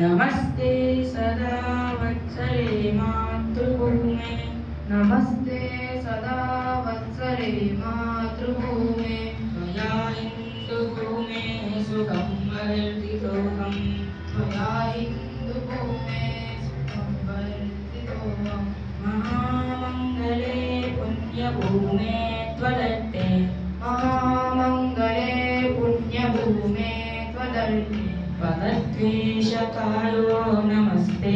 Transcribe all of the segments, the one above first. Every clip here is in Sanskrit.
नमस्ते सदा वत्सले मातृभूमे नमस्ते सदा वत्सले मातृभूमे त्वया हिन्दुभूमे सुखं वर्धितोऽहम् त्वया हिन्दुभूमे सुखं वर्धितोऽहम् महामङ्गले पुण्यभूमे त्वदत्ते महामङ्गले पुण्यभूमे त्वदर्थे पदद्वेषकायो नमस्ते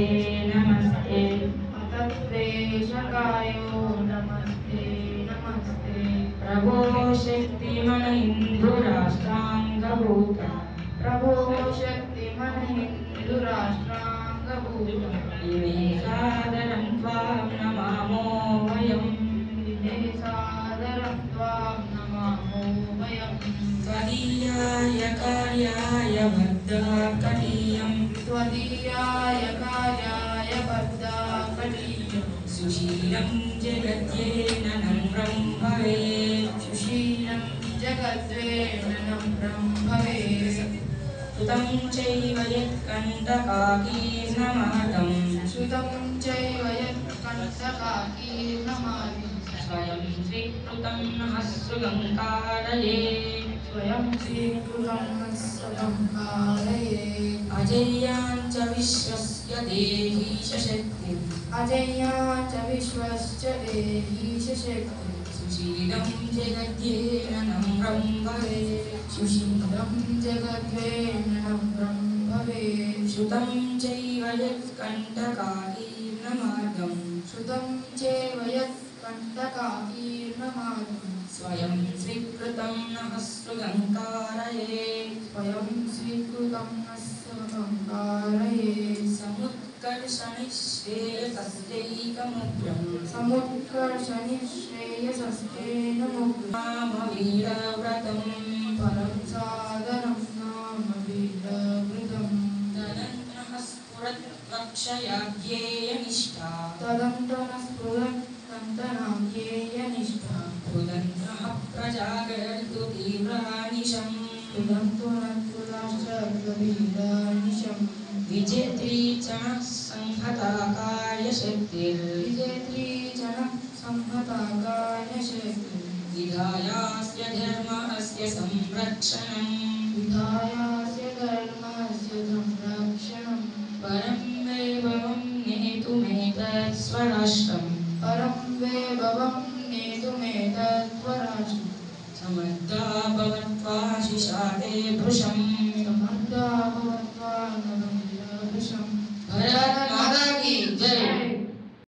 नमस्ते अतद्वेषकायो नमस्ते नमस्ते प्रभो शक्तिमन हिन्दुराष्ट्राङ्गभूता प्रभो शक्तिमन् हिन्दुराष्ट्राङ्गभूता इमे सादरं त्वां नमामो वयम् इमे सादरं त्वां नमामो वयम् त्वदीयाय कार्याय बद्धाकटीयं त्वदीयाय कार्याय बद्धाकटीयं सुशीलं जगद्येन नम्रं भवेत् सुशीलं जगद्वेन नम्रं भवेत् सुतं चैव यत्कण्टकाकीर्णमादं श्रुतं चैव यत्कण्टकाकीर्णमादि स्वयं स्वीकृतं नः सुलङ्कारये स्वयं स्वीकृतं स्वयं कारये अजय्यां च विश्वस्य देहीश शक्तिम् अजय्या च विश्वश्च देहीश शक्तिः सुशीलं जगद्येन नम्रं भवेत् सुशीलं जगद्वेन नम्रं भवेत् श्रुतं चैव यत्कण्टकाकीर्णमार्गं श्रुतं चैव यत्कण्टकाकीर्णमार्गं स्वयं स्वीकृतं नः सुलङ्कारये स्वयं स्वीकृतं नः कारये समुत्कर्षनिःश्रेयसस्यैकमुग्रं समुत्कर्षनिःश्रेयसस्तेन मुग्धं नामवीरव्रतं परं सादरं नाम वीरवृतं तदन्नः स्फुरद्वक्षयाज्ञेयनिष्ठा तदन्तनस्फुरन्तनाज्ञेयनिष्ठा उदन्तः प्रजागर्तु तीव्रानिशम् उदन्तनत्कुलाश्चर्यवीरानिशं विजेत्री चणः संहताकार्यशक्तिर् विजेत्री जनः संहताकार्यशक्तिः विधायास्य धर्मस्य संरक्षणम् विधायास्य धर्मस्य संरक्षणं परं वैभवं नेतुमेतत् स्वराष्ट्रम् परं वैभवं नेतुमेतत्त्वराष्ट्रम् समर्था भवत्वाशिषा ते भृशम्